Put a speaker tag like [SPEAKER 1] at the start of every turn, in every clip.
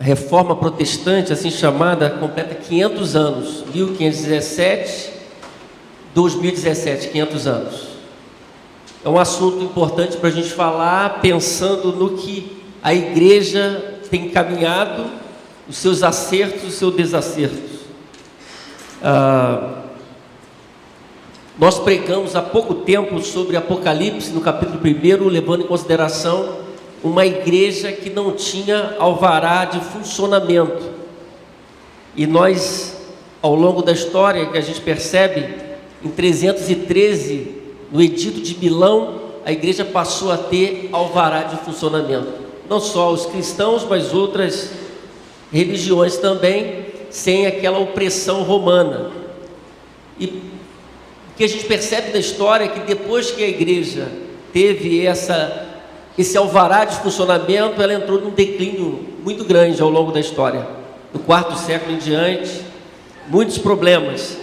[SPEAKER 1] Reforma Protestante, assim chamada, completa 500 anos, 1517, 2017, 500 anos. É um assunto importante para a gente falar, pensando no que a igreja tem caminhado, os seus acertos e os seus desacertos. Nós pregamos há pouco tempo sobre Apocalipse, no capítulo 1, levando em consideração uma igreja que não tinha alvará de funcionamento. E nós, ao longo da história, que a gente percebe, em 313, no Edito de Milão, a igreja passou a ter alvará de funcionamento. Não só os cristãos, mas outras religiões também, sem aquela opressão romana. E o que a gente percebe da história é que depois que a igreja teve esse alvará de funcionamento, ela entrou num declínio muito grande ao longo da história. Do quarto século em diante, muitos problemas.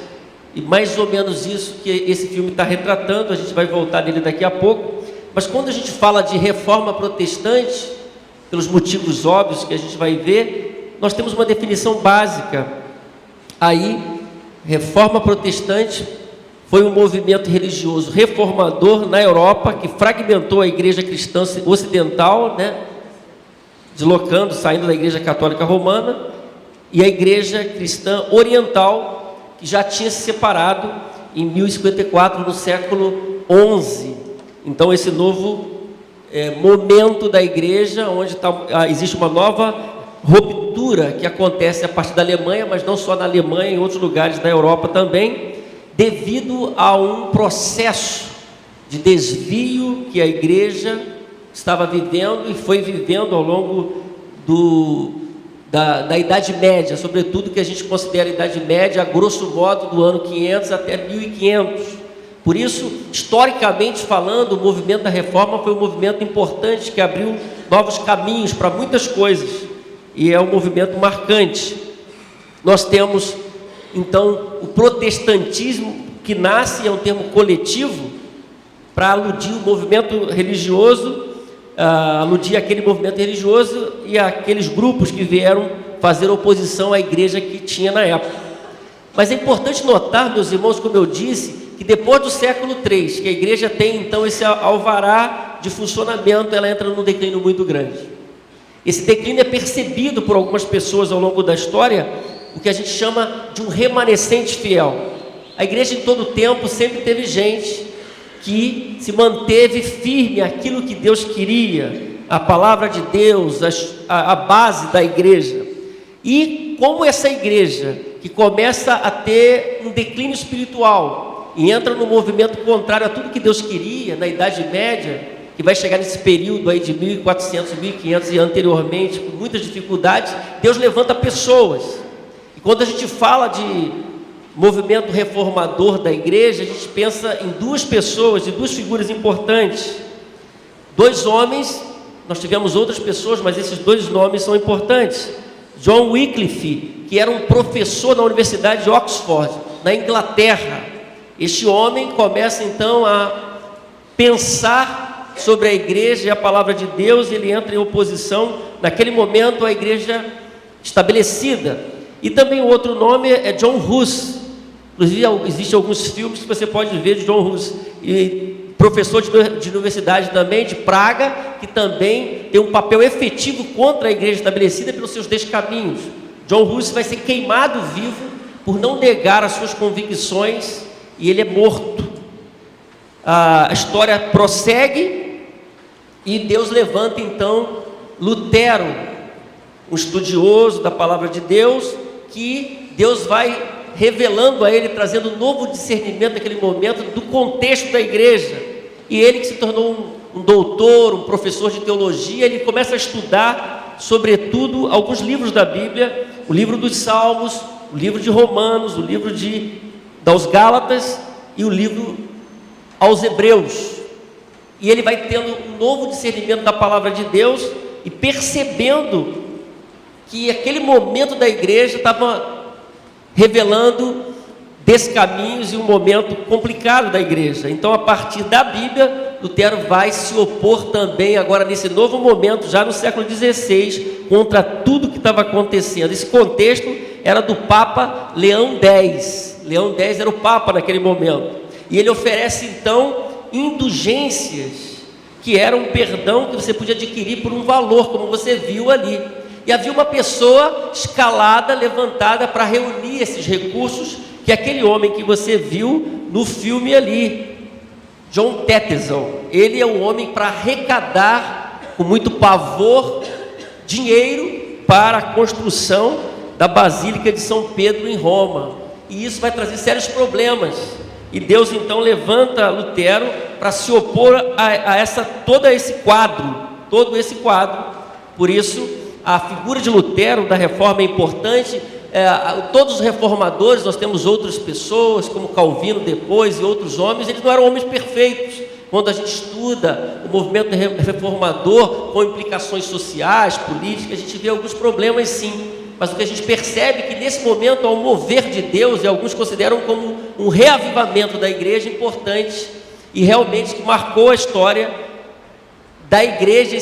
[SPEAKER 1] E mais ou menos isso que esse filme está retratando, a gente vai voltar nele daqui a pouco. Mas quando a gente fala de reforma protestante, pelos motivos óbvios que a gente vai ver, nós temos uma definição básica. Aí, reforma protestante foi um movimento religioso reformador na Europa, que fragmentou a igreja cristã ocidental, saindo da igreja católica romana, e a igreja cristã oriental, que já tinha se separado em 1054, no século XI. Então, esse novo momento da igreja, onde existe uma nova ruptura que acontece a partir da Alemanha, mas não só na Alemanha, em outros lugares da Europa também, devido a um processo de desvio que a igreja estava vivendo e foi vivendo ao longo da Idade Média, sobretudo que a gente considera a Idade Média, a grosso modo, do ano 500 até 1500. Por isso, historicamente falando, o movimento da reforma foi um movimento importante que abriu novos caminhos para muitas coisas, e é um movimento marcante. Nós temos, então, o protestantismo, que nasce, é um termo coletivo, para aludir o movimento religioso, aludir aquele movimento religioso e aqueles grupos que vieram fazer oposição à igreja que tinha na época. Mas é importante notar, meus irmãos, como eu disse, que depois do século III, que a igreja tem então esse alvará de funcionamento, ela entra num declínio muito grande. Esse declínio é percebido por algumas pessoas ao longo da história, o que a gente chama de um remanescente fiel. A igreja em todo o tempo sempre teve gente que se manteve firme àquilo que Deus queria, a palavra de Deus, a base da igreja. E como essa igreja que começa a ter um declínio espiritual e entra no movimento contrário a tudo que Deus queria na Idade Média, que vai chegar nesse período aí de 1400, 1500 e anteriormente, com muitas dificuldades, Deus levanta pessoas. E quando a gente fala de movimento reformador da igreja, a gente pensa em duas pessoas, de duas figuras importantes. Dois homens, nós tivemos outras pessoas, mas esses dois nomes são importantes. John Wycliffe, que era um professor na Universidade de Oxford, na Inglaterra. Este homem começa então a pensar sobre a igreja e a palavra de Deus, ele entra em oposição, naquele momento, à igreja estabelecida. E também o outro nome é John Hus. Inclusive, existem alguns filmes que você pode ver de John Hus, e professor de universidade também, de Praga, que também tem um papel efetivo contra a igreja estabelecida pelos seus descaminhos. John Hus vai ser queimado vivo por não negar as suas convicções, e ele é morto. A história prossegue, e Deus levanta então Lutero, um estudioso da palavra de Deus, que Deus vai revelando a ele, trazendo um novo discernimento naquele momento do contexto da igreja. E ele, que se tornou um doutor, um professor de teologia, ele começa a estudar, sobretudo, alguns livros da Bíblia, o livro dos Salmos, o livro de Romanos, o livro aos Gálatas e o livro aos Hebreus. E ele vai tendo um novo discernimento da palavra de Deus e percebendo que aquele momento da igreja estava revelando descaminhos e um momento complicado da igreja. Então, a partir da Bíblia, Lutero vai se opor também, agora nesse novo momento, já no século XVI, contra tudo que que estava acontecendo. Esse contexto era do Papa Leão X. Leão X era o Papa naquele momento. E ele oferece então indulgências, que era um perdão que você podia adquirir por um valor, como você viu ali. E havia uma pessoa escalada, levantada para reunir esses recursos, que é aquele homem que você viu no filme ali, John Tetzel. Ele é um homem para arrecadar, com muito pavor, dinheiro para a construção da Basílica de São Pedro em Roma. E isso vai trazer sérios problemas. E Deus então levanta Lutero para se opor a todo esse quadro. Por isso, a figura de Lutero da reforma é importante. Todos os reformadores, nós temos outras pessoas, como Calvino depois e outros homens, eles não eram homens perfeitos. Quando a gente estuda o movimento reformador com implicações sociais, políticas, a gente vê alguns problemas sim. Mas o que a gente percebe é que nesse momento há um mover de Deus, e alguns consideram como um reavivamento da igreja importante, e realmente que marcou a história da igreja,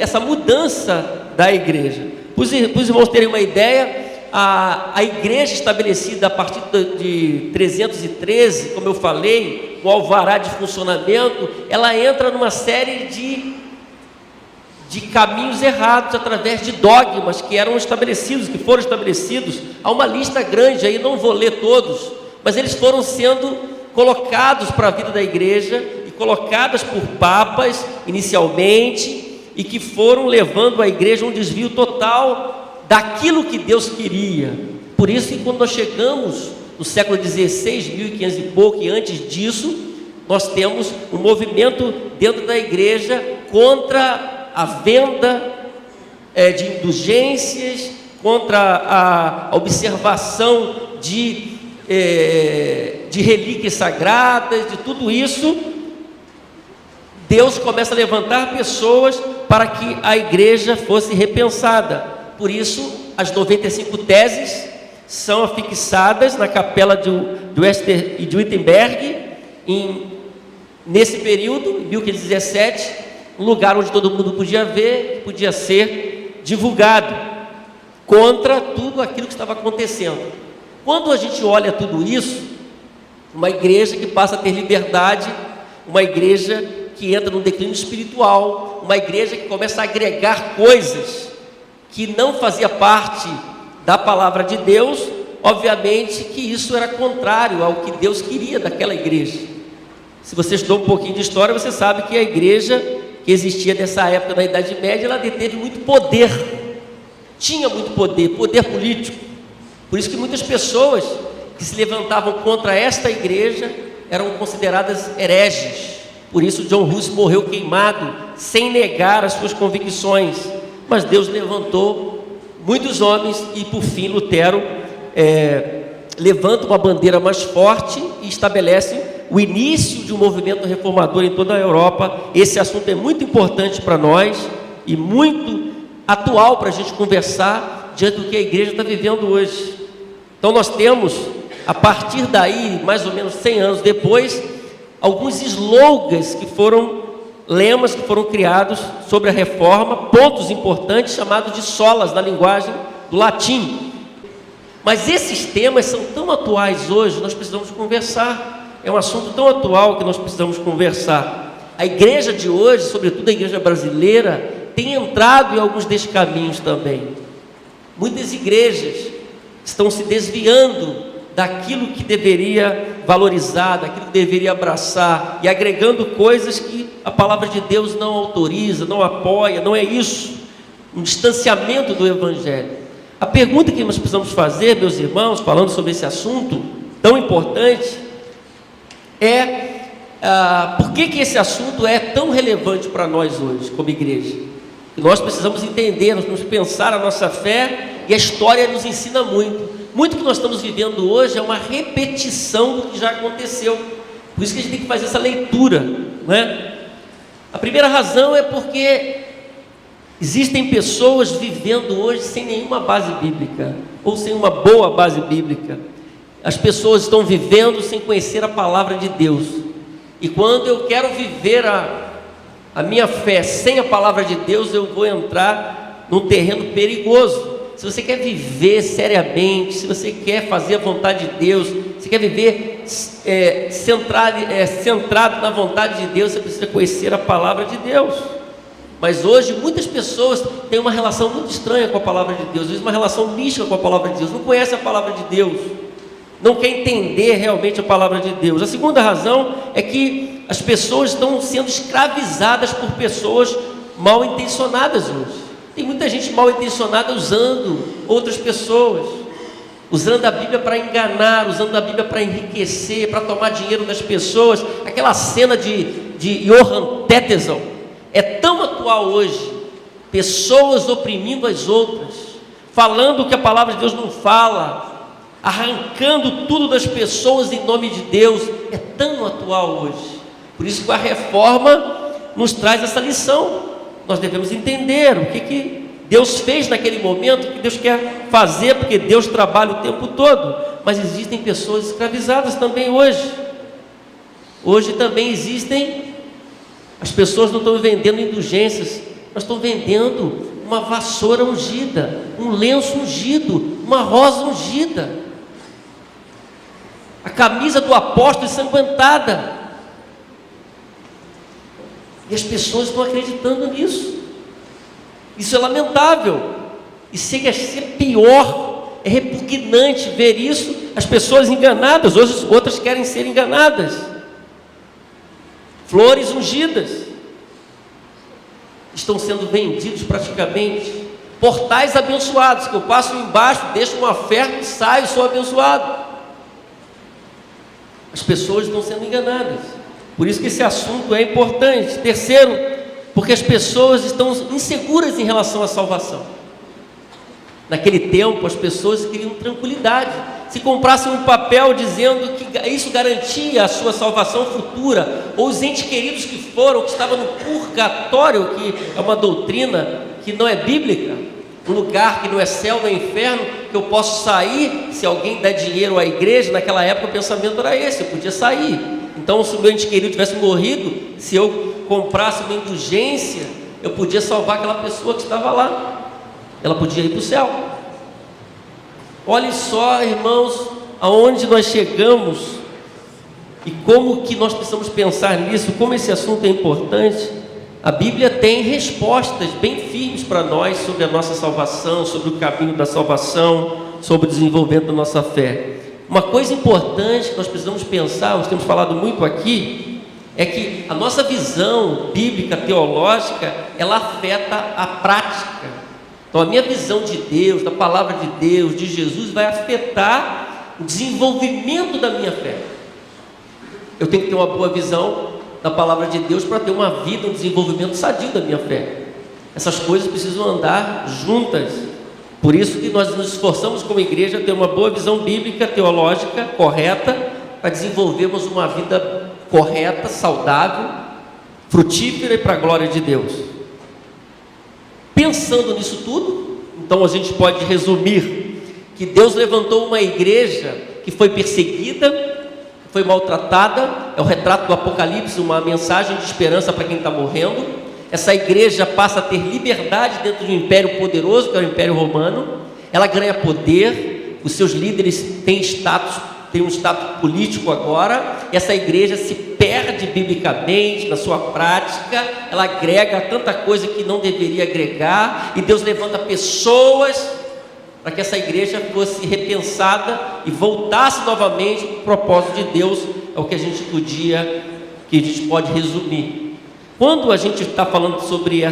[SPEAKER 1] essa mudança da igreja. Para os irmãos terem uma ideia, a igreja estabelecida a partir de 313, como eu falei, o alvará de funcionamento, ela entra numa série de caminhos errados, através de dogmas que foram estabelecidos. Há uma lista grande aí, não vou ler todos, mas eles foram sendo colocados para a vida da igreja, e colocadas por papas inicialmente, e que foram levando a igreja a um desvio total daquilo que Deus queria. Por isso que quando nós chegamos no século XVI, 1500 e pouco, e antes disso, nós temos um movimento dentro da igreja contra a venda de indulgências, contra a observação de relíquias sagradas, de tudo isso. Deus começa a levantar pessoas para que a igreja fosse repensada. Por isso, as 95 teses são afixadas na capela de Wester e de Wittenberg, nesse período, em 1517, um lugar onde todo mundo podia ver, podia ser divulgado, contra tudo aquilo que estava acontecendo. Quando a gente olha tudo isso, uma igreja que passa a ter liberdade, uma igreja que entra num declínio espiritual, uma igreja que começa a agregar coisas que não fazia parte da palavra de Deus, obviamente que isso era contrário ao que Deus queria daquela igreja. Se você estudou um pouquinho de história, você sabe que a igreja que existia nessa época, na Idade Média, ela deteve muito poder, tinha muito poder político. Por isso que muitas pessoas que se levantavam contra esta igreja eram consideradas hereges. Por isso John Hus morreu queimado, sem negar as suas convicções. Mas Deus levantou muitos homens, e por fim Lutero levanta uma bandeira mais forte e estabelece o início de um movimento reformador em toda a Europa. Esse assunto é muito importante para nós e muito atual para a gente conversar diante do que a igreja está vivendo hoje. Então nós temos, a partir daí, mais ou menos 100 anos depois, alguns slogans lemas que foram criados sobre a reforma, pontos importantes chamados de solas na linguagem do latim. Mas esses temas são tão atuais hoje, nós precisamos conversar. É um assunto tão atual que nós precisamos conversar. A igreja de hoje, sobretudo a igreja brasileira, tem entrado em alguns desses caminhos também. Muitas igrejas estão se desviando daquilo que deveria valorizar, daquilo que deveria abraçar, e agregando coisas que a palavra de Deus não autoriza, não apoia. Não é isso, um distanciamento do evangelho. A pergunta que nós precisamos fazer, meus irmãos, falando sobre esse assunto tão importante, por que esse assunto é tão relevante para nós hoje, como igreja? E nós precisamos entender, nós precisamos pensar a nossa fé, e a história nos ensina muito. Muito que nós estamos vivendo hoje é uma repetição do que já aconteceu. Por isso que a gente tem que fazer essa leitura, não é? A primeira razão é porque existem pessoas vivendo hoje sem nenhuma base bíblica, ou sem uma boa base bíblica. As pessoas estão vivendo sem conhecer a palavra de Deus. E quando eu quero viver a minha fé sem a palavra de Deus, eu vou entrar num terreno perigoso. se você quer viver seriamente, se você quer fazer a vontade de Deus, se quer viver centrado na vontade de Deus, você precisa conhecer a palavra de Deus. Mas hoje muitas pessoas têm uma relação muito estranha com a palavra de Deus, às vezes uma relação mística com a palavra de Deus, não conhece a palavra de Deus, não quer entender realmente a palavra de Deus. A segunda razão é que as pessoas estão sendo escravizadas por pessoas mal intencionadas hoje. Tem muita gente mal intencionada usando outras pessoas, usando a Bíblia para enganar, usando a Bíblia para enriquecer, para tomar dinheiro das pessoas. Aquela cena de Johann Tetzel é tão atual hoje, pessoas oprimindo as outras, falando o que a palavra de Deus não fala, arrancando tudo das pessoas em nome de Deus, é tão atual hoje. Por isso que a reforma nos traz essa lição. Nós devemos entender o que Deus fez naquele momento, o que Deus quer fazer, porque Deus trabalha o tempo todo. Mas existem pessoas escravizadas também hoje. Hoje também existem, as pessoas não estão vendendo indulgências, mas estão vendendo uma vassoura ungida, um lenço ungido, uma rosa ungida, a camisa do apóstolo ensanguentada. E as pessoas estão acreditando nisso. Isso é lamentável. E chega a ser pior, é repugnante ver isso, as pessoas enganadas. Hoje outras querem ser enganadas. Flores ungidas estão sendo vendidos praticamente. Portais abençoados, que eu passo embaixo, deixo uma oferta e saio, sou abençoado. As pessoas estão sendo enganadas. Por isso que esse assunto é importante. Terceiro, porque as pessoas estão inseguras em relação à salvação. Naquele tempo, as pessoas queriam tranquilidade. Se comprassem um papel dizendo que isso garantia a sua salvação futura, ou os entes queridos que estavam no purgatório, que é uma doutrina que não é bíblica, um lugar que não é céu, não é inferno, que eu posso sair se alguém der dinheiro à igreja. Naquela época o pensamento era esse, eu podia sair. Então, se o meu ente querido tivesse morrido, se eu comprasse uma indulgência, eu podia salvar aquela pessoa que estava lá, ela podia ir para o céu. Olhe só, irmãos, aonde nós chegamos e como que nós precisamos pensar nisso, como esse assunto é importante. A Bíblia tem respostas bem firmes para nós sobre a nossa salvação, sobre o caminho da salvação, sobre o desenvolvimento da nossa fé. Uma coisa importante que nós precisamos pensar, nós temos falado muito aqui, é que a nossa visão bíblica, teológica, ela afeta a prática. Então a minha visão de Deus, da palavra de Deus, de Jesus, vai afetar o desenvolvimento da minha fé. Eu tenho que ter uma boa visão da palavra de Deus para ter uma vida, um desenvolvimento sadio da minha fé. Essas coisas precisam andar juntas. Por isso que nós nos esforçamos como igreja a ter uma boa visão bíblica, teológica, correta, para desenvolvermos uma vida correta, saudável, frutífera e para a glória de Deus. Pensando nisso tudo, então a gente pode resumir que Deus levantou uma igreja que foi perseguida, foi maltratada, é o retrato do Apocalipse, uma mensagem de esperança para quem está morrendo. Essa igreja passa a ter liberdade dentro de um império poderoso, que é o Império Romano. Ela ganha poder, os seus líderes têm um status político agora. Essa igreja se perde biblicamente na sua prática, ela agrega tanta coisa que não deveria agregar, e Deus levanta pessoas para que essa igreja fosse repensada e voltasse novamente para o propósito de Deus. É o que a gente pode resumir. Quando a gente está falando sobre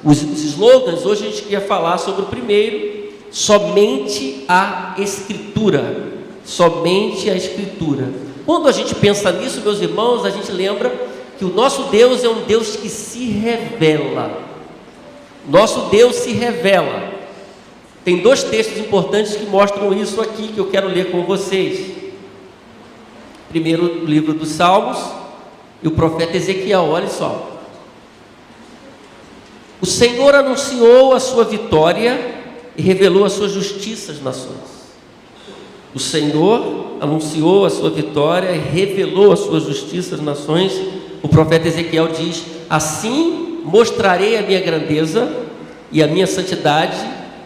[SPEAKER 1] os slogans, hoje a gente quer falar sobre o primeiro, somente a Escritura. Somente a Escritura. Quando a gente pensa nisso, meus irmãos, a gente lembra que o nosso Deus é um Deus que se revela. Nosso Deus se revela. Tem dois textos importantes que mostram isso aqui, que eu quero ler com vocês. Primeiro, o livro dos Salmos e o profeta Ezequiel. Olha só. O Senhor anunciou a sua vitória e revelou a sua justiça às nações. O Senhor anunciou a sua vitória e revelou a sua justiça às nações. O profeta Ezequiel diz: assim mostrarei a minha grandeza e a minha santidade,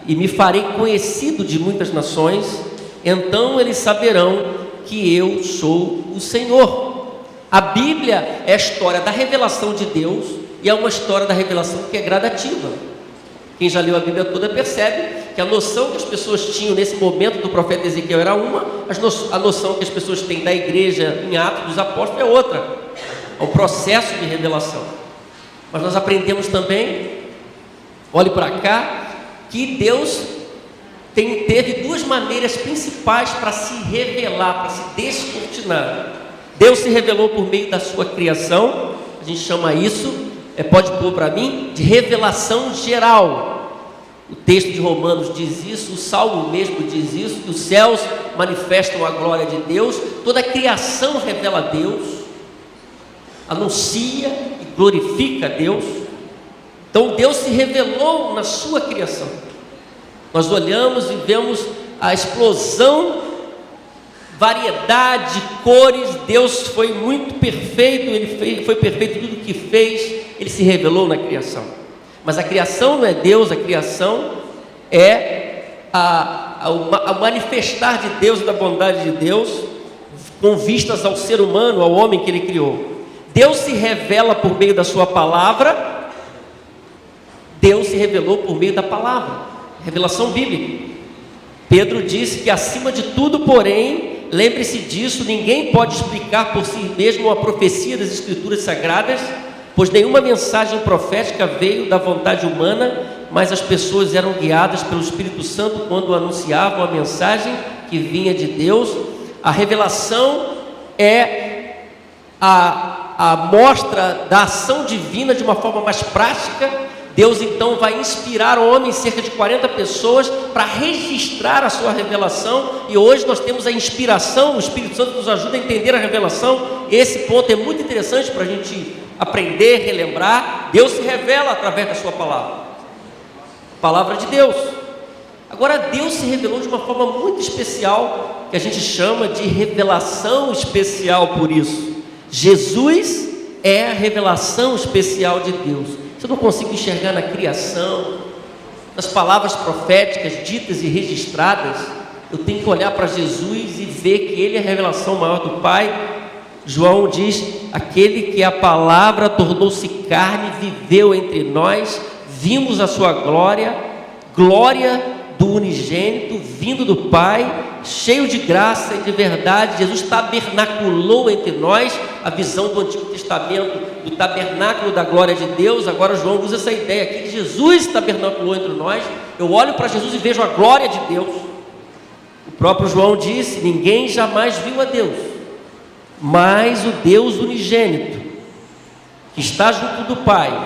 [SPEAKER 1] e me farei conhecido de muitas nações, então eles saberão que eu sou o Senhor. A Bíblia é a história da revelação de Deus e é uma história da revelação que é gradativa. Quem já leu a Bíblia toda percebe que a noção que as pessoas tinham nesse momento do profeta Ezequiel era uma, a noção que as pessoas têm da igreja em Atos dos Apóstolos é outra. É um processo de revelação. Mas nós aprendemos também, olhe para cá, que Deus teve duas maneiras principais para se revelar, para se descortinar. Deus se revelou por meio da sua criação, a gente chama isso, pode pôr para mim, de revelação geral. O texto de Romanos diz isso, o Salmo mesmo diz isso, que os céus manifestam a glória de Deus, toda a criação revela a Deus, anuncia e glorifica a Deus. Então Deus se revelou na sua criação. Nós olhamos e vemos a explosão, variedade, cores. Deus foi muito perfeito, Ele foi perfeito em tudo que fez, Ele se revelou na criação. Mas a criação não é Deus, a criação é a manifestar de Deus e da bondade de Deus, com vistas ao ser humano, ao homem que Ele criou. Deus se revela por meio da sua palavra, Deus se revelou por meio da palavra, revelação bíblica. Pedro disse que acima de tudo, porém, lembre-se disso, ninguém pode explicar por si mesmo a profecia das Escrituras Sagradas, pois nenhuma mensagem profética veio da vontade humana, mas as pessoas eram guiadas pelo Espírito Santo quando anunciavam a mensagem que vinha de Deus. A revelação é a mostra da ação divina de uma forma mais prática. Deus então vai inspirar homens, cerca de 40 pessoas, para registrar a sua revelação, e hoje nós temos a inspiração, o Espírito Santo nos ajuda a entender a revelação. Esse ponto é muito interessante para a gente aprender, relembrar. Deus se revela através da sua palavra, palavra de Deus. Agora Deus se revelou de uma forma muito especial, que a gente chama de revelação especial. Por isso, Jesus é a revelação especial de Deus. Se eu não consigo enxergar na criação, nas palavras proféticas ditas e registradas, eu tenho que olhar para Jesus e ver que Ele é a revelação maior do Pai. João diz: aquele que a palavra tornou-se carne, viveu entre nós, vimos a sua glória, glória do unigênito, vindo do Pai, cheio de graça e de verdade. Jesus tabernaculou entre nós, a visão do Antigo Testamento, do tabernáculo da glória de Deus. Agora João usa essa ideia aqui, que Jesus tabernaculou entre nós. Eu olho para Jesus e vejo a glória de Deus. O próprio João disse: ninguém jamais viu a Deus, mas o Deus unigênito, que está junto do Pai,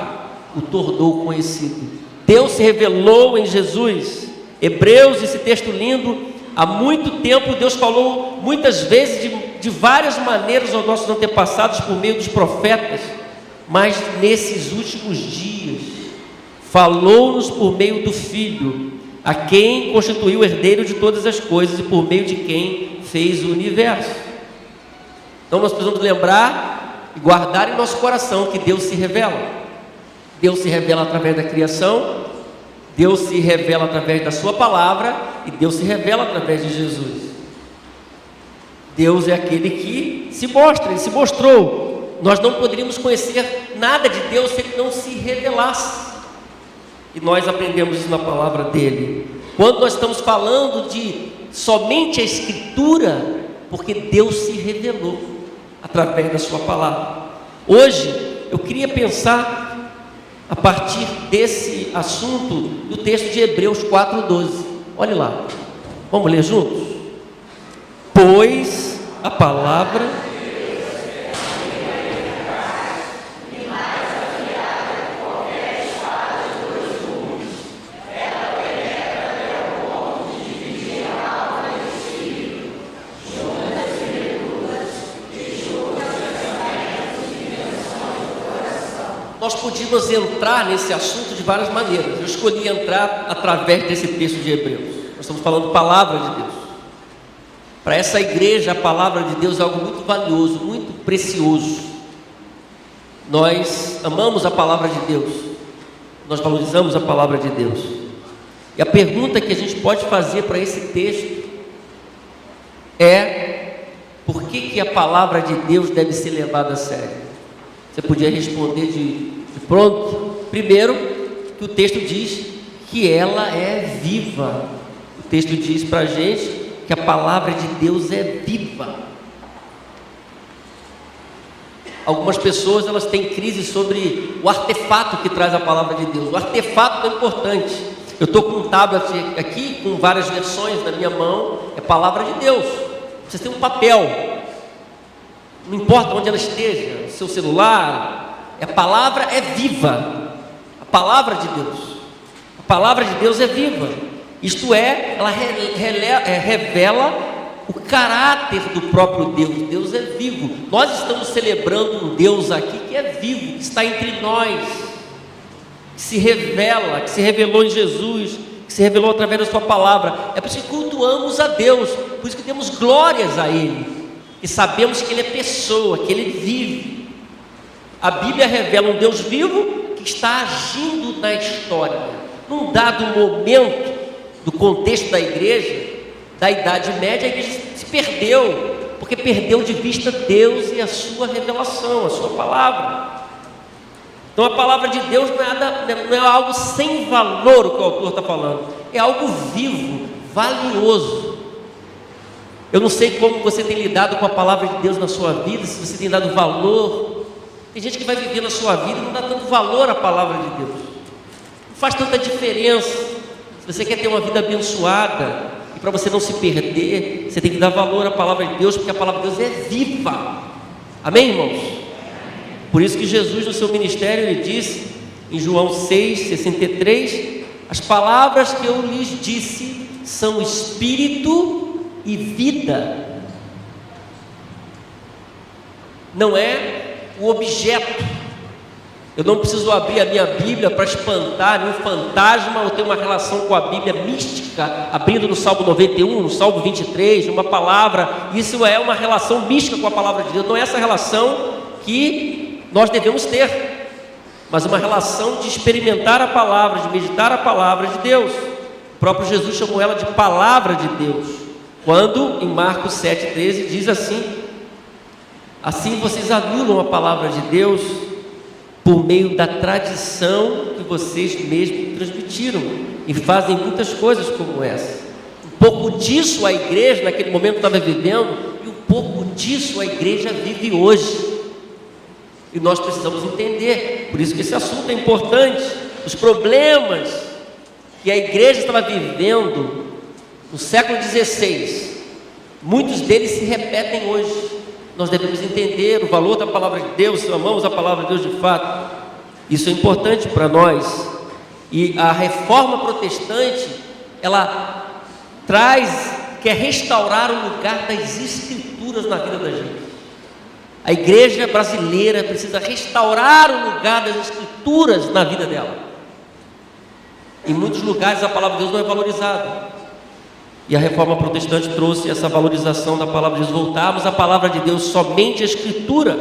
[SPEAKER 1] o tornou conhecido. Deus se revelou em Jesus. Hebreus, esse texto lindo, há muito tempo Deus falou muitas vezes de várias maneiras aos nossos antepassados por meio dos profetas, mas nesses últimos dias falou-nos por meio do Filho, a quem constituiu o herdeiro de todas as coisas e por meio de quem fez o universo. Então nós precisamos lembrar e guardar em nosso coração que Deus se revela. Deus se revela através da criação, Deus se revela através da sua palavra e Deus se revela através de Jesus. Deus é aquele que se mostra, Ele se mostrou. Nós não poderíamos conhecer nada de Deus se Ele não se revelasse. E nós aprendemos isso na palavra dEle. Quando nós estamos falando de somente a Escritura, porque Deus se revelou através da sua palavra. Hoje eu queria pensar a partir desse assunto do texto de Hebreus 4:12. Olhe lá, vamos ler juntos? Pois a palavra nós podíamos entrar nesse assunto de várias maneiras. Eu escolhi entrar através desse texto de Hebreus. Nós estamos falando palavra de Deus. Para essa igreja, a palavra de Deus é algo muito valioso, muito precioso. Nós amamos a palavra de Deus, nós valorizamos a palavra de Deus. E a pergunta que a gente pode fazer para esse texto é: por que a palavra de Deus deve ser levada a sério? Você podia responder de pronto. Primeiro, que o texto diz que ela é viva. O texto diz para a gente que a palavra de Deus é viva. Algumas pessoas, elas têm crise sobre o artefato que traz a palavra de Deus. O artefato é importante. Eu estou com um tablet aqui, com várias versões na minha mão, é palavra de Deus. Você tem um papel, não importa onde ela esteja, seu celular, a palavra é viva. A palavra de Deus, a palavra de Deus é viva. Isto é, ela revela o caráter do próprio Deus. Deus é vivo. Nós estamos celebrando um Deus aqui que é vivo, que está entre nós, que se revela, que se revelou em Jesus, que se revelou através da sua palavra. É por isso que cultuamos a Deus, por isso que demos glórias a Ele, e sabemos que Ele é pessoa, que Ele vive. A Bíblia revela um Deus vivo que está agindo na história. Num dado momento do contexto da igreja, da Idade Média, a igreja se perdeu, porque perdeu de vista Deus e a sua revelação, a sua palavra. Então a palavra de Deus não é algo sem valor, o que o autor está falando, é algo vivo, valioso. Eu não sei como você tem lidado com a palavra de Deus na sua vida, se você tem dado valor. Tem gente que vai viver na sua vida e não dá tanto valor à palavra de Deus, não faz tanta diferença. Se você quer ter uma vida abençoada, e para você não se perder, você tem que dar valor à palavra de Deus, porque a palavra de Deus é viva. Amém, irmãos? Por isso que Jesus, no seu ministério, ele disse em João 6,63: as palavras que eu lhes disse são espírito e vida. Não é o objeto. Eu não preciso abrir a minha Bíblia para espantar nenhum fantasma ou ter uma relação com a Bíblia mística, abrindo no Salmo 91, no Salmo 23, uma palavra. Isso é uma relação mística com a palavra de Deus. Não é essa relação que nós devemos ter, mas uma relação de experimentar a palavra, de meditar a palavra de Deus. O próprio Jesus chamou ela de palavra de Deus, quando em Marcos 7,13 diz assim: assim vocês anulam a palavra de Deus por meio da tradição que vocês mesmos transmitiram, e fazem muitas coisas como essa. Um pouco disso a igreja naquele momento estava vivendo, e um pouco disso a igreja vive hoje, e nós precisamos entender. Por isso que esse assunto é importante. Os problemas que a igreja estava vivendo no século XVI, muitos deles se repetem hoje. Nós devemos entender o valor da palavra de Deus, se amamos a palavra de Deus de fato. Isso é importante para nós. E a reforma protestante, ela quer restaurar o lugar das escrituras na vida da gente. A igreja brasileira precisa restaurar o lugar das escrituras na vida dela. Em muitos lugares a palavra de Deus não é valorizada, e a reforma protestante trouxe essa valorização da palavra de Deus. Voltarmos à palavra de Deus, somente a escritura.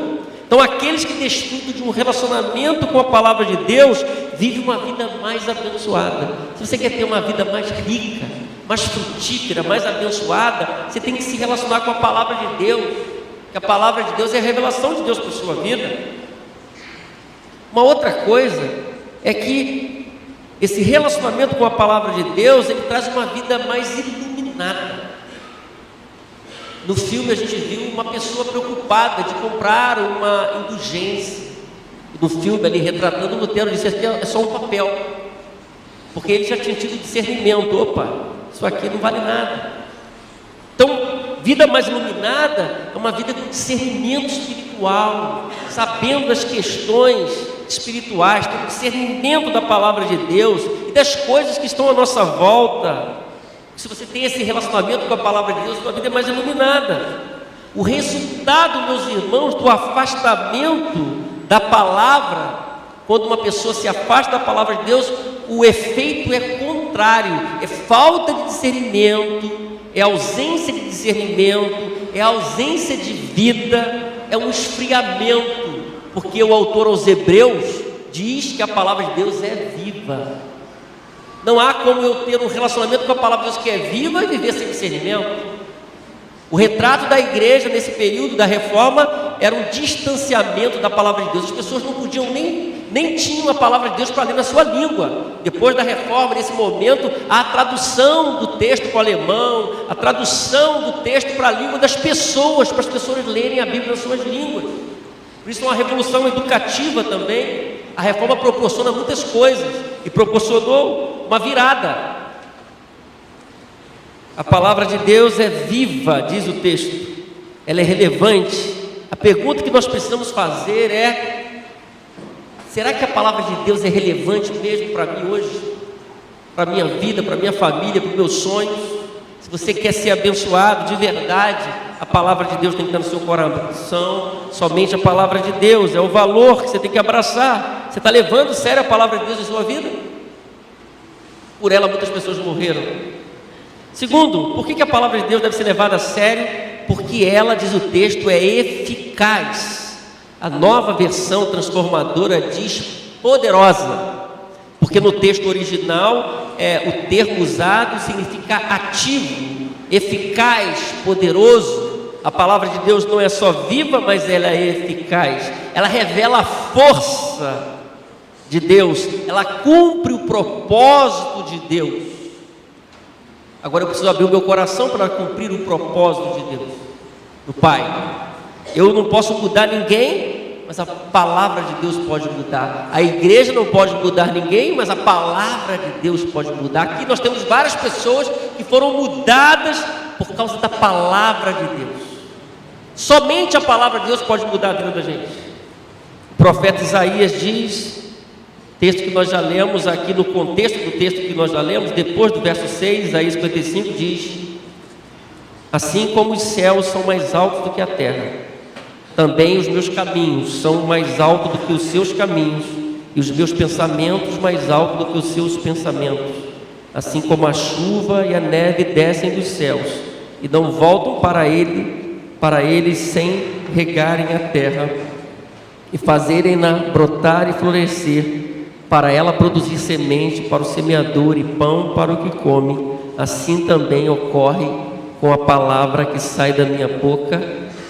[SPEAKER 1] Então aqueles que desfrutam de um relacionamento com a palavra de Deus vivem uma vida mais abençoada. Se você quer ter uma vida mais rica, mais frutífera, mais abençoada, você tem que se relacionar com a palavra de Deus, que a palavra de Deus é a revelação de Deus para a sua vida. Uma outra coisa é que esse relacionamento com a palavra de Deus, ele traz uma vida mais iluminada. No filme a gente viu uma pessoa preocupada de comprar uma indulgência. No filme ali retratando, Lutero disse: é só um papel, porque ele já tinha tido discernimento. Opa, isso aqui não vale nada. Então, vida mais iluminada é uma vida com discernimento espiritual, sabendo as questões espirituais, tendo discernimento da palavra de Deus e das coisas que estão à nossa volta. Se você tem esse relacionamento com a palavra de Deus, sua vida é mais iluminada. O resultado, meus irmãos, do afastamento da palavra, quando uma pessoa se afasta da palavra de Deus, o efeito é contrário, é falta de discernimento, é ausência de discernimento, é ausência de vida, é um esfriamento, porque o autor aos Hebreus diz que a palavra de Deus é viva. Não há como eu ter um relacionamento com a palavra de Deus que é viva e viver sem discernimento. O retrato da igreja nesse período da reforma era um distanciamento da palavra de Deus. As pessoas não podiam nem tinham a palavra de Deus para ler na sua língua. Depois da reforma, nesse momento, a tradução do texto para o alemão, a tradução do texto para a língua das pessoas, para as pessoas lerem a Bíblia nas suas línguas. Por isso é uma revolução educativa também. A reforma proporciona muitas coisas e proporcionou uma virada. A palavra de Deus é viva, diz o texto, ela é relevante. A pergunta que nós precisamos fazer é: será que a palavra de Deus é relevante mesmo para mim hoje? Para a minha vida, para a minha família, para os meus sonhos? Se você quer ser abençoado de verdade, a palavra de Deus tem que estar no seu coração. Somente a palavra de Deus é o valor que você tem que abraçar. Você está levando sério a palavra de Deus em sua vida? Por ela muitas pessoas morreram. Segundo, por que a palavra de Deus deve ser levada a sério? Porque ela, diz o texto, é eficaz. A nova versão transformadora diz poderosa, porque no texto original o termo usado significa ativo, eficaz, poderoso. A palavra de Deus não é só viva, mas ela é eficaz. Ela revela a força de Deus, ela cumpre o propósito de Deus. Agora eu preciso abrir o meu coração para cumprir o propósito de Deus, do Pai. Eu não posso mudar ninguém, mas a palavra de Deus pode mudar. A igreja não pode mudar ninguém, mas a palavra de Deus pode mudar. Aqui nós temos várias pessoas que foram mudadas por causa da palavra de Deus. Somente a palavra de Deus pode mudar a vida da gente. O profeta Isaías diz, texto que nós já lemos aqui, no contexto do texto que nós já lemos, depois do verso 6, Isaías 55 diz: assim como os céus são mais altos do que a terra, também os meus caminhos são mais altos do que os seus caminhos, e os meus pensamentos mais altos do que os seus pensamentos. Assim como a chuva e a neve descem dos céus e não voltam para ele sem regarem a terra e fazerem-na brotar e florescer, para ela produzir semente para o semeador e pão para o que come, assim também ocorre com a palavra que sai da minha boca.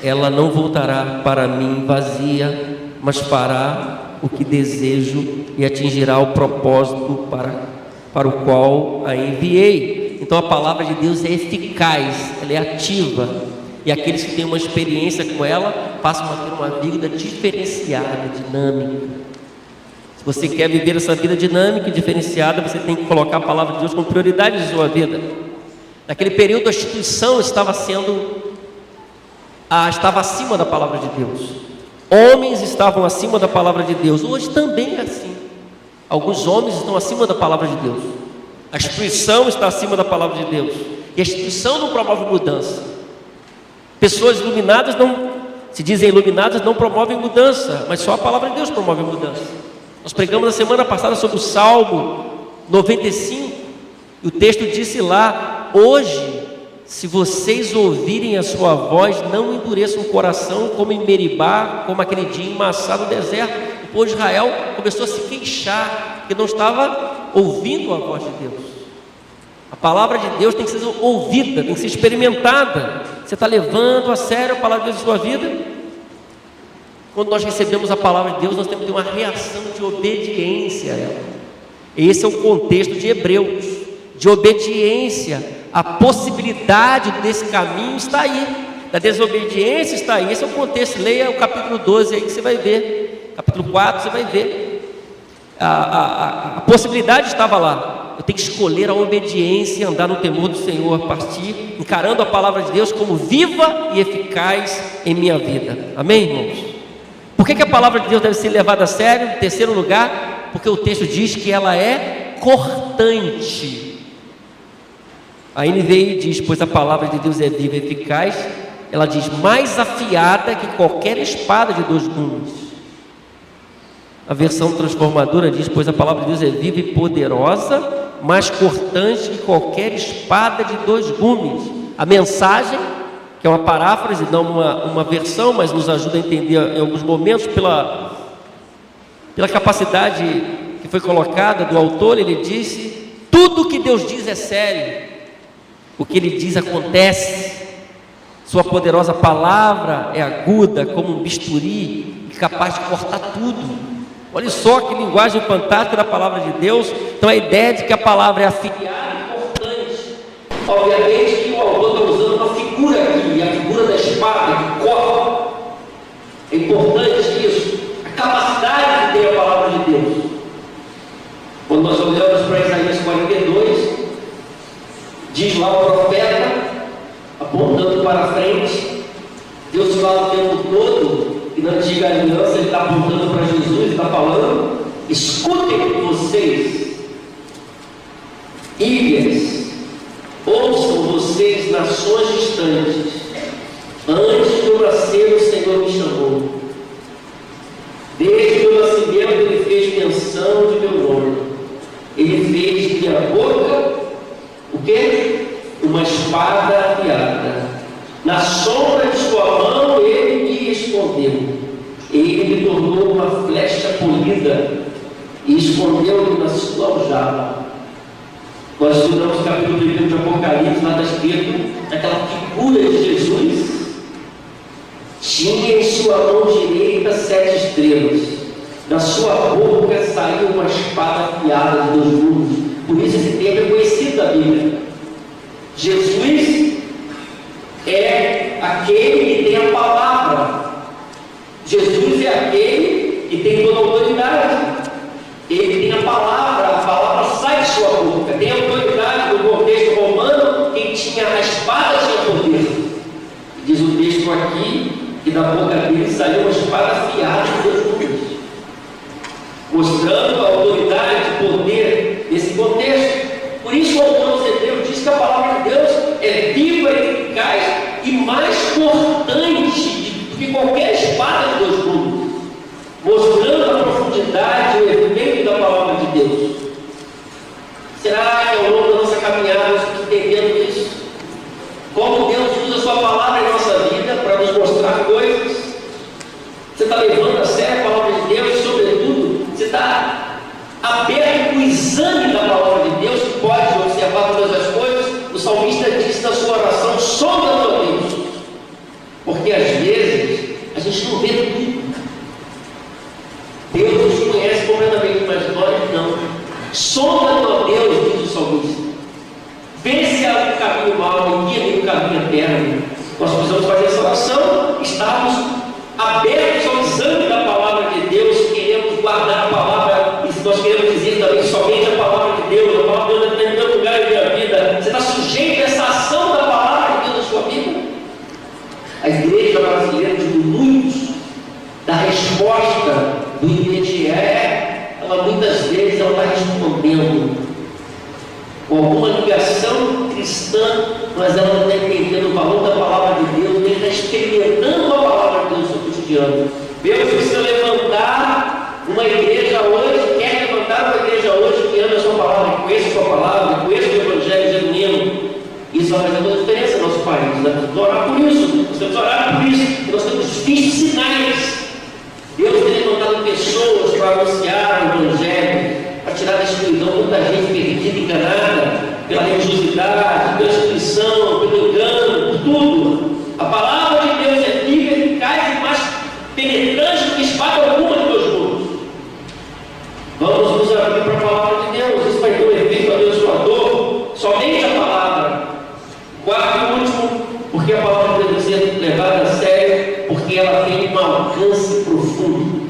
[SPEAKER 1] Ela não voltará para mim vazia, mas fará o que desejo e atingirá o propósito para o qual a enviei. Então a palavra de Deus é eficaz, ela é ativa, e aqueles que têm uma experiência com ela passam a ter uma vida diferenciada, dinâmica. Se você quer viver essa vida dinâmica e diferenciada, você tem que colocar a palavra de Deus como prioridade em sua vida. Naquele período a instituição estava acima da palavra de Deus. Homens estavam acima da palavra de Deus. Hoje também é assim. Alguns homens estão acima da palavra de Deus. A instituição está acima da palavra de Deus. E a instituição não promove mudança. Pessoas iluminadas se dizem iluminadas, não promovem mudança, mas só a palavra de Deus promove mudança. Nós pregamos na semana passada sobre o Salmo 95, e o texto disse lá: hoje, se vocês ouvirem a sua voz, não endureçam o coração como em Meribá, como aquele dia em Massá no deserto. O povo de Israel começou a se queixar, porque não estava ouvindo a voz de Deus. A palavra de Deus tem que ser ouvida, tem que ser experimentada. Você está levando a sério a palavra de Deus em sua vida? Quando nós recebemos a palavra de Deus, nós temos que ter uma reação de obediência a ela. Esse é o contexto de Hebreus, de obediência. A possibilidade desse caminho está aí, da desobediência está aí. Esse é o contexto. Leia o capítulo 12 aí que você vai ver, capítulo 4 você vai ver. A possibilidade estava lá. Eu tenho que escolher a obediência e andar no temor do Senhor, a partir, encarando a palavra de Deus como viva e eficaz em minha vida. Amém, irmãos? Por que a palavra de Deus deve ser levada a sério? Em terceiro lugar, porque o texto diz que ela é cortante. A NVI diz: pois a palavra de Deus é viva e eficaz. Ela diz: mais afiada que qualquer espada de 2 gumes. A versão transformadora diz: pois a palavra de Deus é viva e poderosa, mais cortante que qualquer espada de 2 gumes. A Mensagem, que é uma paráfrase, não uma versão, mas nos ajuda a entender em alguns momentos, pela capacidade que foi colocada do autor, ele disse Tudo que Deus diz é sério. O que Ele diz acontece. Sua poderosa palavra é aguda como um bisturi e capaz de cortar tudo. Olha só que linguagem fantástica da palavra de Deus. Então a ideia de que a palavra é afiada é importante. Obviamente que o autor está usando uma figura aqui, a figura da espada que corta. É importante isso, a capacidade que tem a palavra de Deus. Quando nós olhamos para Isaías 42, diz lá o profeta, apontando para frente, Deus fala o tempo todo, e na antiga aliança Ele está apontando para Jesus, Ele está falando: escutem vocês, ilhas, ouçam vocês, nações distantes, antes de eu nascer o Senhor me chamou, desde o meu nascimento Ele fez menção de meu nome, Ele fez de minha boca o quê? Uma espada afiada. Na sombra de sua mão Ele me escondeu. Ele me tornou uma flecha polida e escondeu-me na sua aljava. Nós estudamos o capítulo 1 de Apocalipse, lá está escrito, aquela figura de Jesus. Tinha em sua mão direita 7 estrelas. Da sua boca saiu uma espada afiada de 2 gumes. Por isso esse termo é conhecido da Bíblia. Jesus é aquele que tem a palavra. Jesus é aquele que tem toda a autoridade. Ele tem a palavra sai de sua boca. Tem a autoridade. No contexto romano, quem tinha a espada tinha poder. Diz o texto aqui que da boca dele saiu uma espada afiada de 2 gumes, mostrando a autoridade e poder nesse contexto. Por isso o autor aos Hebreus diz que a palavra de Deus é viva e eficaz e mais cortante do que qualquer espada de 2 gumes, mostrando a profundidade e o efeito da palavra de Deus. Será que ao longo da nossa caminhada nós estamos entendendo isso? Como Deus usa a sua palavra em nossa vida para nos mostrar coisas? Você está levando a sério a palavra de Deus e, sobretudo, você está aberto para o exame da palavra de Deus, que pode observar todas as coisas. O salmista disse na sua oração: sonda-me, ó Deus, porque às vezes a gente não vê tudo. Deus nos conhece completamente, mas nós não. Sonda-me, ó Deus, diz o salmista, vê se há um caminho mau e guia-me no caminho eterno. Nós precisamos fazer essa oração, estarmos abertos ao exame da palavra de Deus, queremos guardar a palavra, e nós queremos dizer também somente a palavra de Deus. A palavra de Deus está em todo lugar da minha vida. Você está sujeito a essa ação da palavra de Deus na sua vida? A igreja brasileira, de muitos, da resposta do IBGE, ela muitas vezes ela está respondendo com alguma ligação cristã, mas ela não está entendendo o valor da palavra de Deus, nem está experimentando a palavra de Deus no seu cotidiano. Deus precisa levantar uma igreja hoje, quer levantar uma igreja hoje que ama a sua palavra, que conheça a sua palavra, que conheça o Evangelho genuíno. Isso vai fazer toda a diferença no nosso país. Nós temos que orar por isso, nós temos que orar por isso, nós temos visto sinais. Deus tem levantado pessoas para anunciar o Evangelho, para tirar da escuridão muita gente perdida, enganada pela religiosidade, pela instituição, pelo engano, por tudo. A palavra de Deus é viva, eficaz e mais penetrante do que espada alguma de 2 gumes. Vamos nos abrir para a palavra de Deus. Isso vai ter um efeito abençoador, somente a palavra. Quarto e último, porque a palavra deve ser levada a sério, porque ela tem um alcance profundo.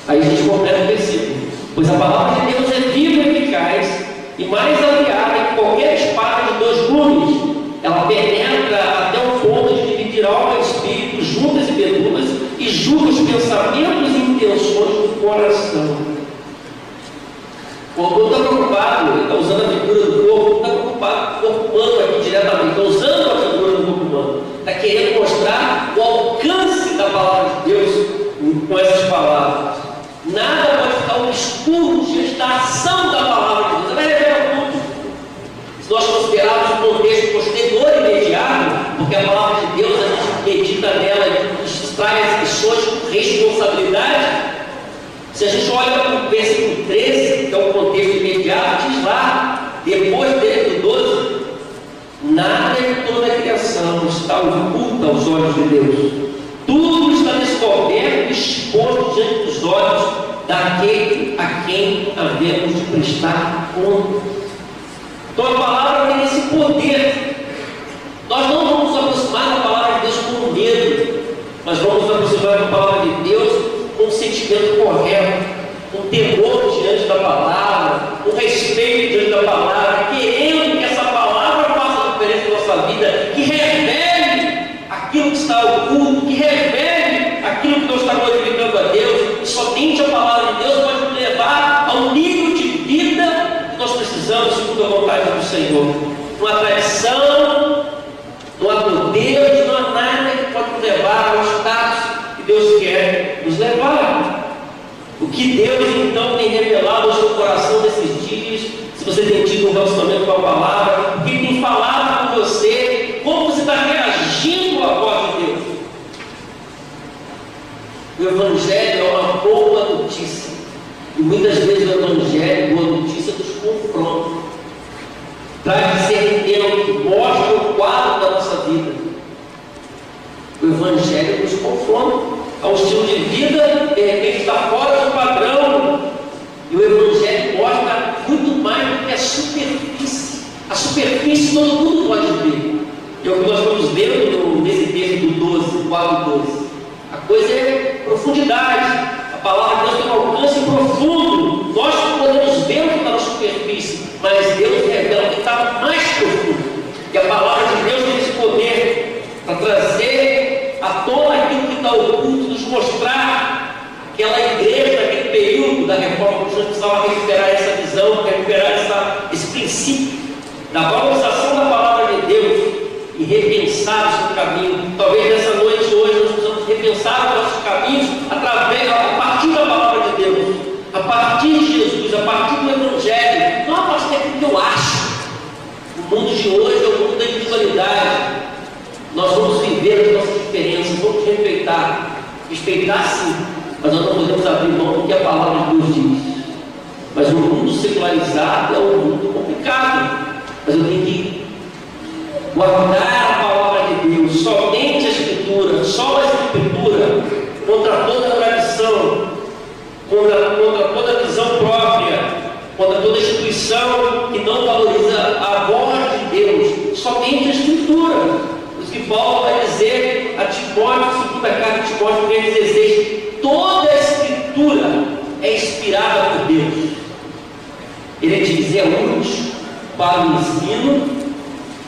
[SPEAKER 1] Aí a gente completa o versículo. Pois a palavra de Deus é viva e eficaz e mais afiada que qualquer espada de 2 gumes. Ela penetra até o ponto de dividir alma e espírito, juntas e medulas, e julga os pensamentos e intenções do coração. O autor está preocupado, ele está usando a figura do corpo, não está preocupado com o corpo humano aqui diretamente, está usando a figura do corpo humano, está querendo mostrar o alcance da palavra de Deus com essas palavras. Nada pode ficar obscuro diante da ação da palavra de Deus. Você vai revelar tudo. Se nós considerarmos o contexto posterior e imediato, porque a palavra de Deus, a gente medita nela e nos traz as questões com responsabilidade. Se a gente olha para o versículo 13, que é o contexto imediato, diz lá Nada em toda a criação está oculta aos olhos de Deus. Tudo está descoberto e exposto diante dos olhos daquele a quem havemos de prestar conta. Então a palavra tem esse poder. Nós não vamos nos aproximar da palavra de Deus com medo, mas vamos nos aproximar da palavra de Deus com um sentimento correto, com temor diante da palavra, com respeito diante da palavra, querendo que essa palavra faça diferença na nossa vida, que revele aquilo que está oculto, que revele aquilo que não está glorificando a Deus. E somente a palavra de Deus pode nos levar ao nível de vida que nós precisamos, segundo a vontade do Senhor. Não há tradição, não há poder, não há nada que pode nos levar ao status que Deus quer nos levar. O que Deus então tem revelado ao seu coração nesses dias, se você tem tido um relacionamento com a palavra, o que Ele tem falado com você, como você está reagindo à voz de Deus. O Evangelho é uma boa notícia, e muitas vezes o Evangelho, boa notícia, nos confronta, traz discernimento, mostra o quadro da nossa vida. O Evangelho nos confronta. É um estilo de vida, de repente está fora do padrão, e o Evangelho mostra muito mais do que a superfície. A superfície todo mundo pode ver. É o que nós estamos vendo nesse texto do 12, 4:12. A coisa é profundidade. A palavra de Deus tem um alcance profundo. Nós podemos ver o que está na superfície, mas Deus revela o que está mais profundo. E a palavra de Deus tem esse poder para trazer à tona aquilo que está oculto, nos mostrar aquela igreja naquele período da reforma que precisava recuperar essa visão, recuperar esse princípio da valorização da palavra de Deus e repensar o seu caminho. Talvez nessa noite hoje nós precisamos repensar os nossos caminhos a partir da palavra de Deus, a partir de Jesus, a partir do Evangelho, não a partir daquilo que eu acho. O mundo de hoje é o mundo da individualidade. Nós vamos viver as nossas diferenças, vamos respeitar sim, mas nós não podemos abrir mão do que a palavra de Deus diz. Mas o mundo secularizado é um mundo complicado, mas eu tenho que guardar a palavra de Deus, somente a Escritura, só a Escritura, contra toda a tradição, contra toda a visão própria, contra toda a instituição que não valoriza a voz de Deus, somente a Escritura. Que Paulo vai dizer a Timóteo, segunda carta de Timóteo 3,16, toda a Escritura é inspirada por Deus. Ele diz, é útil para o ensino,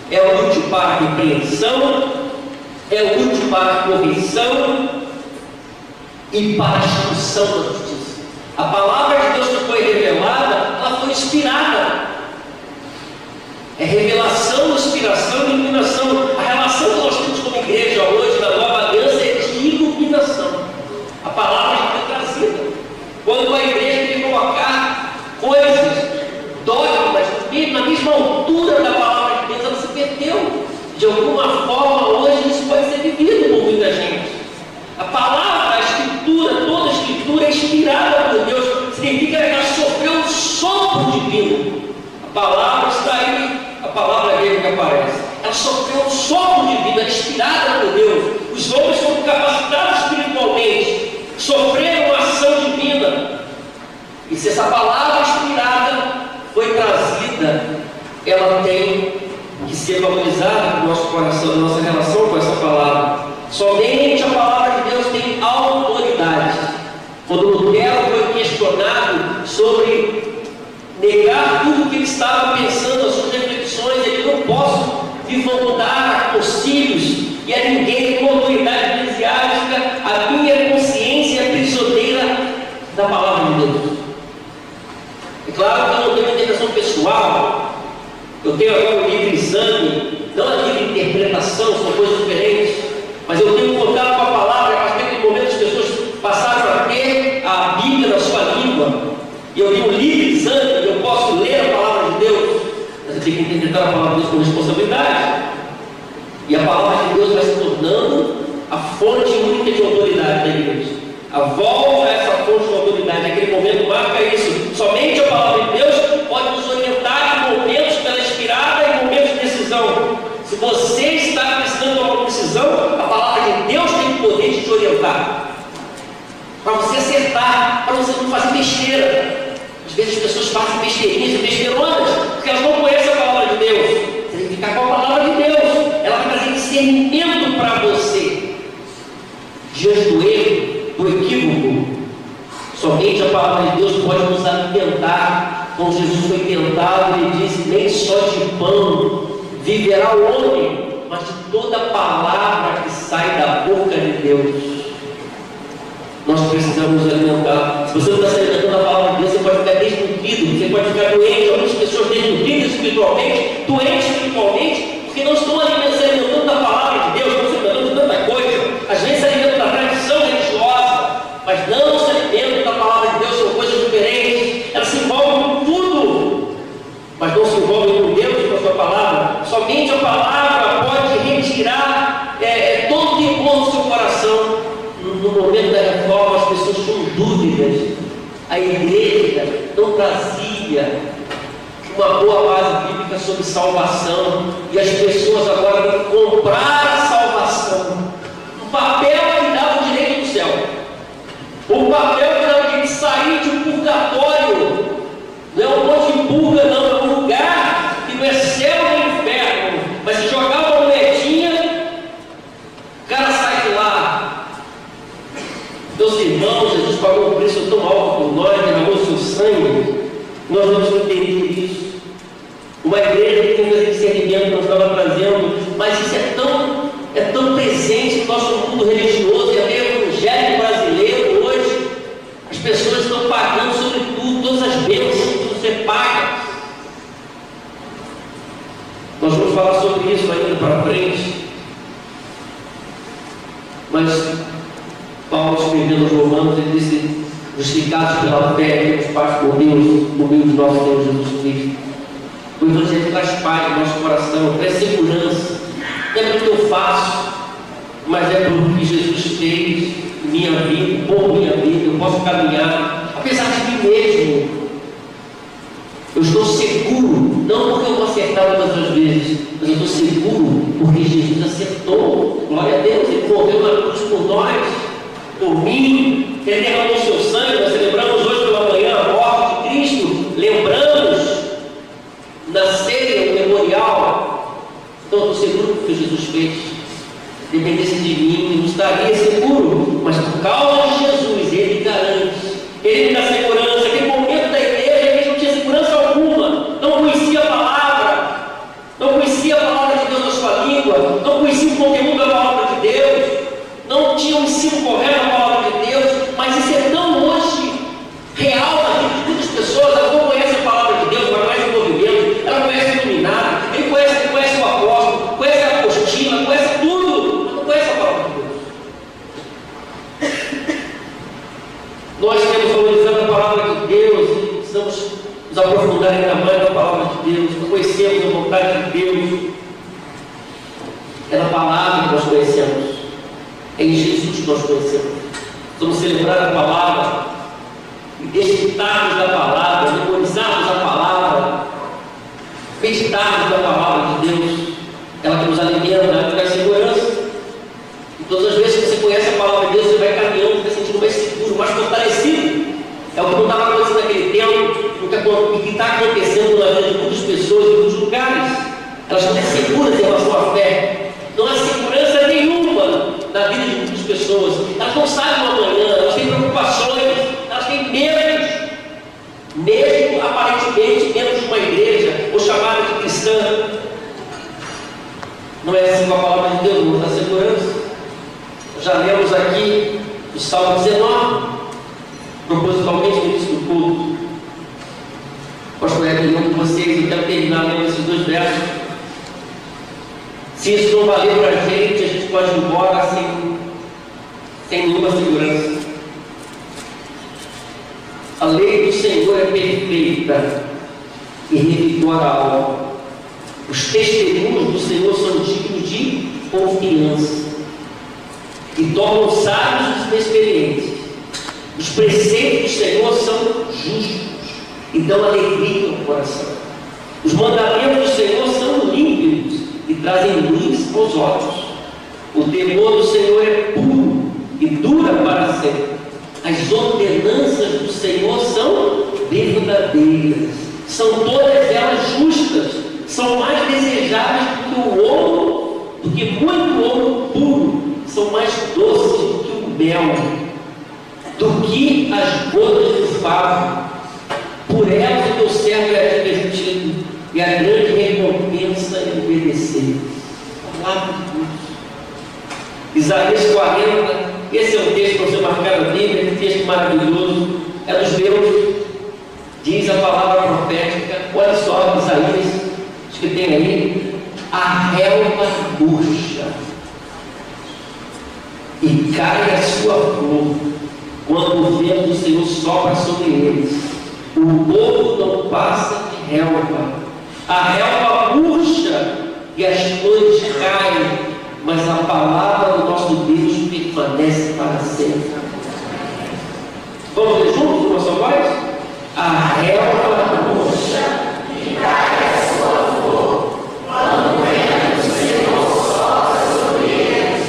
[SPEAKER 1] é útil para a repreensão, é útil para a correção e para a instrução da justiça. A palavra de Deus que foi revelada, ela foi inspirada. É revelação, inspiração e iluminação. A relação que nós temos como igreja hoje, na nova aliança, é de iluminação. A palavra foi trazida. Quando a igreja tem que colocar coisas, dogmas, na mesma altura da palavra de Deus, ela se perdeu. De alguma forma, hoje isso pode ser vivido por muita gente. A palavra, a Escritura, toda a Escritura é inspirada por Deus. Significa que ela sofreu um sopro divino. A palavra está aí, a palavra dele que aparece. Ela sofreu um sopro de vida, inspirada por Deus. Os homens foram capacitados espiritualmente, sofreram uma ação divina. E se essa palavra inspirada foi trazida, ela tem que ser valorizada no nosso coração, na nossa relação com essa palavra. Somente a palavra de Deus tem autoridade. Quando Lutero foi questionado sobre negar tudo o que ele estava pensando, as suas reflexões, ele não posso me voltar a concílios e a ninguém com autoridade eclesiástica, a minha consciência é prisioneira da palavra de Deus. É claro que eu não tenho uma interpretação pessoal, eu tenho agora um livre exame, não a livre interpretação, são coisas diferentes, mas eu tenho contato com a palavra, a partir do momento as pessoas passaram a ter a Bíblia na sua língua, e eu tenho um livre exame, eu posso ler a palavra de Deus, mas eu tenho que interpretar a palavra de Deus com responsabilidade. E a palavra de Deus vai se tornando a fonte única de autoridade da igreja. A volta a essa fonte de autoridade, naquele momento marca isso. Somente a palavra de Deus pode nos orientar em momentos pela inspirada e momentos de decisão. Se você está precisando de uma precisão, a palavra de Deus tem o poder de te orientar, para você acertar, para você não fazer besteira. Às vezes as pessoas fazem besteirinhas, besteironas, porque elas não conhecem a palavra de Deus. Você tem que ficar com a palavra de Deus, ela vai trazer discernimento para você. Diante do erro, do equívoco, somente a palavra de Deus pode nos alimentar. Quando Jesus foi tentado, ele disse: nem só de pão viverá o homem, mas de toda palavra que sai da boca de Deus. Nós precisamos nos alimentar. Se você não está se alimentando da palavra de Deus, você pode ficar desnutrido, você pode ficar doente. Algumas pessoas desnutridas espiritualmente, doentes espiritualmente, porque não estão se alimentando da palavra de Deus, não se alimentando de tanta coisa. Às vezes se alimentam da tradição religiosa, mas não se alimentam da palavra de Deus, são coisas diferentes. Elas se envolvem com tudo, mas não se envolvem com Deus, com a sua palavra. Somente a palavra pode retirar todo o temor do seu coração. No momento da reforma, as pessoas tinham dúvidas. A igreja não trazia uma boa base bíblica sobre salvação, e as pessoas agora têm que comprar a salvação. O papel que dava o direito do céu, o papel que dava o direito de sair de um purgatório. Não é um monte de purga, não, é um lugar que não é céu nem inferno, mas se jogar uma moedinha, o cara sai de lá. Meus irmãos, Jesus pagou um preço tão alto por nós, derramou seu sangue. Nós vamos entender isso. Uma igreja que tem esse discernimento que nós estávamos trazendo, mas isso é tão presente no nosso mundo religioso e até evangélico brasileiro hoje. As pessoas estão pagando sobre tudo, todas as bênçãos que você paga. Nós vamos falar sobre isso ainda para frente. Mas Paulo, escrevendo aos Romanos, ele disse: justificados pela fé, temos paz por Deus, por meio de nosso Deus Jesus Cristo. O Evangelho traz paz no nosso coração, traz segurança. Não é pelo que eu faço, mas é pelo que Jesus fez em minha vida, por minha vida. Eu posso caminhar, apesar de mim mesmo. Eu estou seguro, não porque eu vou acertar todas as vezes, mas eu estou seguro porque Jesus acertou. Glória a Deus, Ele morreu na cruz por nós, por mim. Ele derramou seu sangue. Nós celebramos hoje pela manhã a morte de Cristo, lembramos na ceia, o memorial. Então eu estou seguro do que Jesus fez. Dependesse de mim, eu não estaria seguro, mas por causa de Jesus, Ele garante, Ele me dá segurança. Aquele momento da igreja, a gente não tinha segurança alguma, não conhecia a palavra, não conhecia a palavra de Deus na sua língua, não conhecia o conteúdo da palavra de Deus, não tinha o ensino correto da palavra de Deus. Mas isso é tão hoje real na vida de muitas pessoas. Elas não conhecem a palavra de Deus, ela conhece o movimento, ela conhece o iluminado, ele conhece o apóstolo, conhece a apostila, conhece tudo, mas não conhece a palavra de Deus. Nós temos valorizado a palavra de Deus e precisamos nos aprofundar ainda mais na palavra de Deus. Conhecemos a vontade de Deus, é na palavra que nós conhecemos, é em Jesus que nós conhecemos. Vamos celebrar a palavra e desfrutarmos da palavra, memorizarmos a palavra, meditarmos da palavra de Deus. Ela que nos alimenta, ela que traz segurança. E todas as vezes que você conhece a palavra de Deus, você vai caminhando, vai se sentindo mais seguro, mais fortalecido. É o que não estava acontecendo naquele tempo, o que está acontecendo na vida de muitas pessoas em muitos lugares. Elas não estão seguras em relação à fé. Não há segurança nenhuma na vida de muitas pessoas. Elas não sabem o amanhã, elas têm preocupações, elas têm medos, mesmo aparentemente dentro de uma igreja ou chamada de cristã. Não é assim com a palavra de Deus, não dá segurança. Já lemos aqui o Salmo 19, propositalmente no início do culto. Pastor Edson, com vocês, eu quero terminar lendo esses dois versos. Se isso não valer para a gente pode ir embora sem nenhuma segurança. A lei do Senhor é perfeita e revigora a alma. Os testemunhos do Senhor são dignos de confiança e tornam sábios os inexperientes. Os preceitos do Senhor são justos e dão alegria ao coração. Os mandamentos do Senhor são límpidos e trazem luz aos olhos. O temor do Senhor é puro e dura para sempre. As ordenanças do Senhor são verdadeiras, são todas elas justas, são mais desejáveis do que o ouro, do que muito ouro puro, são mais doces do que o mel, do que as gotas do favo. Por elas o teu servo é advertido, e a grande recompensa é obedecer. Palavra de Deus. Isaías 40, esse é um texto para você marcar na Bíblia, um texto maravilhoso, é dos meus, diz a palavra profética. Olha só, Isaías, acho que tem aí, a relva murcha e cai a sua flor, quando o vento do Senhor sopra sobre eles. O povo não passa de relva, a relva murcha e as flores caem, mas a palavra do nosso Deus permanece para sempre. Vamos ler juntos, uma só voz? A relva murcha e cai a sua flor, quando o vento do Senhor sopra sobre eles.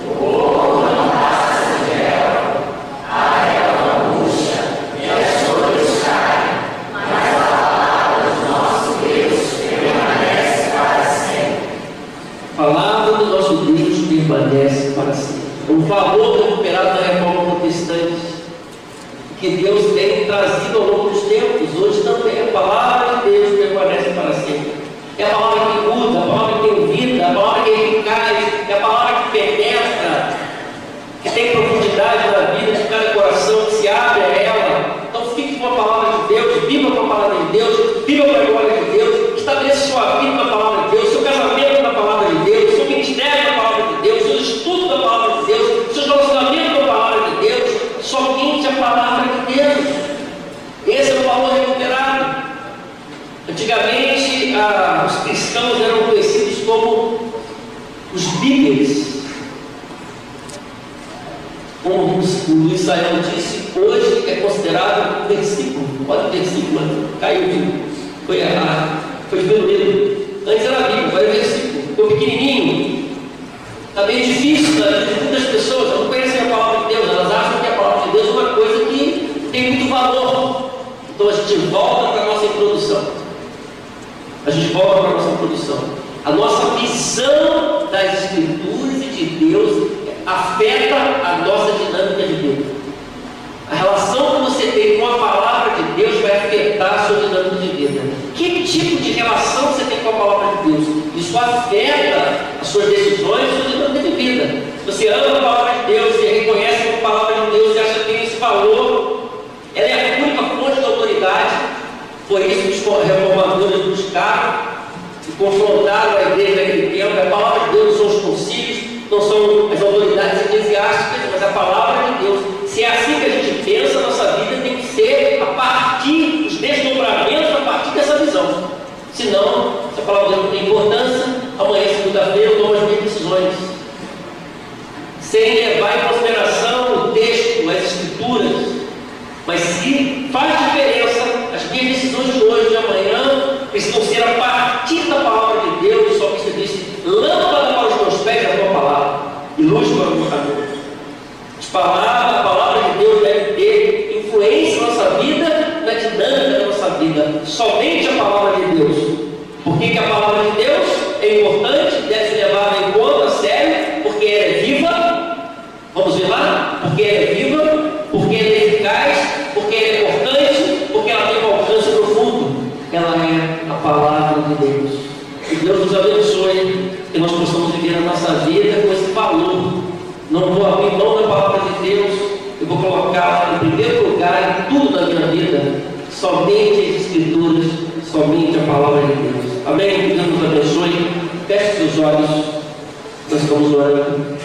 [SPEAKER 1] O povo não passa de relva, a relva murcha e as flores caem, mas a palavra do nosso Deus permanece para sempre. A palavra do nosso Deus permanece para sempre. O valor recuperado da reforma protestante que Deus tem trazido ao longo dos tempos, hoje também a palavra de Deus permanece para sempre. É a palavra que muda, a palavra que tem vida, a palavra que é eficaz, é a palavra que penetra, que tem profundidade na vida de cada coração, que se abre a ela. Então fique com a palavra de Deus, viva com a palavra de Deus, viva com a glória de Deus, estabeleça sua vida na palavra de Deus, seu casamento na palavra de Deus, seu ministério na palavra de Deus, seu estudo na palavra de Deus, seu relacionamento na palavra de Deus, somente a palavra de Deus. Esse é o valor recuperado. Antigamente, os cristãos eram conhecidos como os Beatles. Como o Luiz Saião disse, hoje é considerado um versículo. Olha o versículo, caiu, foi errado, foi diminuído. Antes era Bíblia, agora é versículo. Ficou pequenininho. Está meio difícil, muitas pessoas não conhecem a palavra de Deus, elas acham que a palavra de Deus é uma coisa que tem muito valor. Então a gente volta para a nossa introdução. A nossa visão das Escrituras e de Deus afeta a nossa dinâmica de Deus. A relação que você tem com a palavra de Deus vai afetar a sua dinâmica de vida. Que tipo de relação você tem com a palavra de Deus? Isso afeta as suas decisões e a sua dinâmica de vida. Se você ama a palavra de Deus, você reconhece que a palavra de Deus e acha que tem esse valor, ela é a única fonte de autoridade. Foi isso que os reformadores buscaram e confrontaram a igreja naquele tempo. A palavra de Deus não são os concílios, não são as autoridades eclesiásticas, mas a palavra de Deus. Se é assim que a gente pensa, a nossa vida tem que ser a partir dos desdobramentos, a partir dessa visão. Senão, se a palavra de Deus não tem importância, amanhã, segunda-feira, eu tomo as minhas decisões, sem levar em consideração o texto, as escrituras. Mas se faz diferença, as minhas decisões de hoje, de amanhã, precisam ser a partir da palavra de Deus. O salmista disse: lâmpada para os meus pés é a tua palavra e luz para o meu caminho. A palavra de Deus deve ter influência na nossa vida, na dinâmica da nossa vida. Somente a palavra de Deus. Por que a palavra de Deus é importante, deve ser levada em conta, a sério? Porque ela é viva. Vamos ver lá? Porque ela é viva, porque ela é eficaz, porque ela é importante, porque ela tem um alcance profundo. Ela é a palavra de Deus. Que Deus nos abençoe, que nós possamos viver a nossa vida com esse valor. Não vou abrir mão da palavra de Deus, eu vou colocar em primeiro lugar em tudo da minha vida, somente as Escrituras, somente a palavra de Deus. Amém? Que Deus nos abençoe. Feche seus olhos, nós estamos orando.